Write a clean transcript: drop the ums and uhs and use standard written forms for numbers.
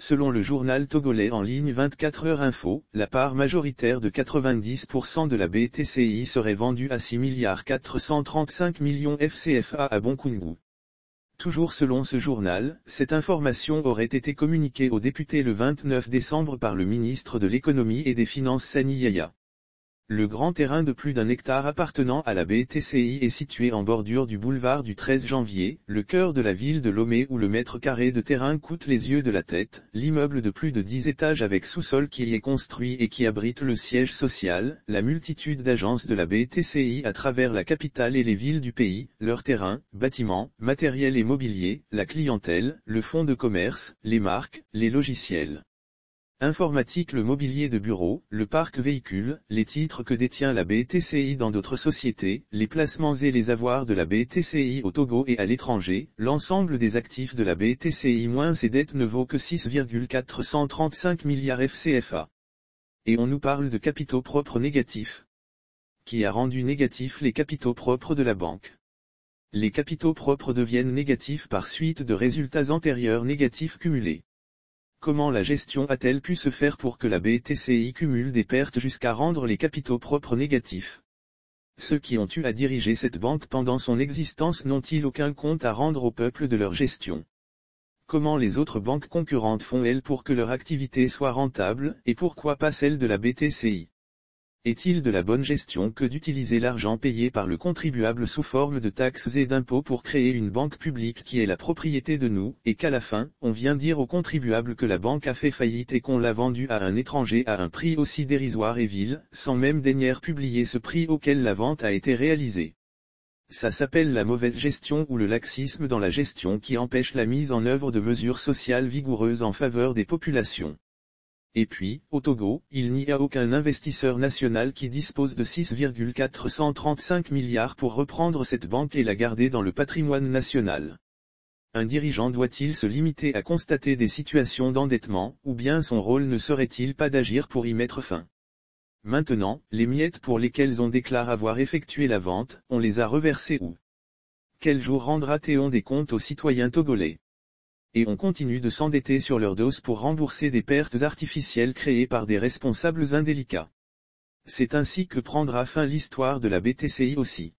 Selon le journal togolais en ligne 24 heures info, la part majoritaire de 90% de la BTCI serait vendue à 6,435 milliards FCFA à Bankungu. Toujours selon ce journal, cette information aurait été communiquée aux députés le 29 décembre par le ministre de l'Économie et des Finances Sani Yaya. Le grand terrain de plus d'1 hectare appartenant à la BTCI est situé en bordure du boulevard du 13 janvier, le cœur de la ville de Lomé où le mètre carré de terrain coûte les yeux de la tête. L'immeuble de plus de 10 étages avec sous-sol qui y est construit et qui abrite le siège social, la multitude d'agences de la BTCI à travers la capitale et les villes du pays, leurs terrains, bâtiments, matériel et mobilier, la clientèle, le fonds de commerce, les marques, les logiciels informatique, le mobilier de bureau, le parc véhicule, les titres que détient la BTCI dans d'autres sociétés, les placements et les avoirs de la BTCI au Togo et à l'étranger, l'ensemble des actifs de la BTCI moins ses dettes ne vaut que 6,435 milliards FCFA. Et on nous parle de capitaux propres négatifs. Qui a rendu négatifs les capitaux propres de la banque? Les capitaux propres deviennent négatifs par suite de résultats antérieurs négatifs cumulés. Comment la gestion a-t-elle pu se faire pour que la BTCI cumule des pertes jusqu'à rendre les capitaux propres négatifs? Ceux qui ont eu à diriger cette banque pendant son existence n'ont-ils aucun compte à rendre au peuple de leur gestion? Comment les autres banques concurrentes font-elles pour que leur activité soit rentable, et pourquoi pas celle de la BTCI? Est-il de la bonne gestion que d'utiliser l'argent payé par le contribuable sous forme de taxes et d'impôts pour créer une banque publique qui est la propriété de nous, et qu'à la fin, on vient dire aux contribuables que la banque a fait faillite et qu'on l'a vendue à un étranger à un prix aussi dérisoire et vil, sans même daigner publier ce prix auquel la vente a été réalisée? Ça s'appelle la mauvaise gestion ou le laxisme dans la gestion qui empêche la mise en œuvre de mesures sociales vigoureuses en faveur des populations. Et puis, au Togo, il n'y a aucun investisseur national qui dispose de 6,435 milliards pour reprendre cette banque et la garder dans le patrimoine national. Un dirigeant doit-il se limiter à constater des situations d'endettement, ou bien son rôle ne serait-il pas d'agir pour y mettre fin? Maintenant, les miettes pour lesquelles on déclare avoir effectué la vente, on les a reversées où? Quel jour rendra Théon des comptes aux citoyens togolais? Et on continue de s'endetter sur leur dos pour rembourser des pertes artificielles créées par des responsables indélicats. C'est ainsi que prendra fin l'histoire de la BTCI aussi.